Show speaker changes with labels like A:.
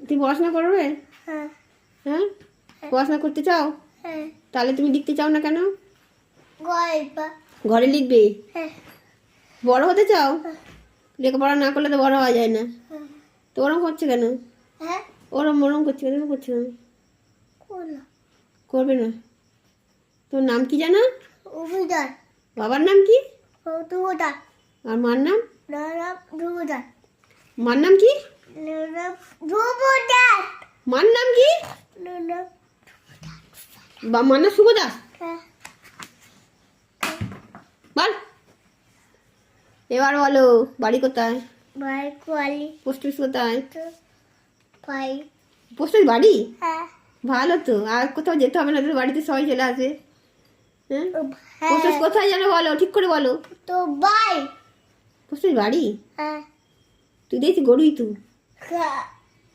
A: তুমি পড়াশোনা করবে?
B: হ্যাঁ।
A: হ্যাঁ, পড়াশোনা করতে চাও?
B: হ্যাঁ।
A: তাহলে তুমি লিখতে চাও না কেন?
B: গল্প।
A: ঘরে লিখবে?
B: হ্যাঁ।
A: বড় হতে চাও? লেখাপড়া না করলে তো বড় হওয়া যায় না। তো ওরম করছে কেন?
B: হ্যাঁ।
A: ওরম করছে কেন? করছে কেন? করবে না? তোর নাম কি জানো?
B: উবিদার।
A: বাবার নাম কি?
B: দুদার।
A: আর মার নাম?
B: দুদার।
A: মার নাম কি?
B: দুদার।
A: মার নাম কি? মার নাম শুভ দাস। বল, এবার বলো বাড়ি কোথায়?
B: বাই কোয়ালি।
A: পোস্ট অফিস কোথায়?
B: বাই।
A: পোস্ট অফিস বাড়ি?
B: হ্যাঁ।
A: ভালো তো, আর কোথাও যেতে হবে না, তোর বাড়িতে সবাই চলে আসে। হ্যাঁ,
B: হ্যাঁ।
A: পোস্ট অফিস কোথায় জানো বলো, ঠিক করে বলো।
B: তো বাই।
A: পোস্ট অফিস বাড়ি?
B: হ্যাঁ।
A: তুই দেখছি গরুই তুই।
B: হ্যাঁ।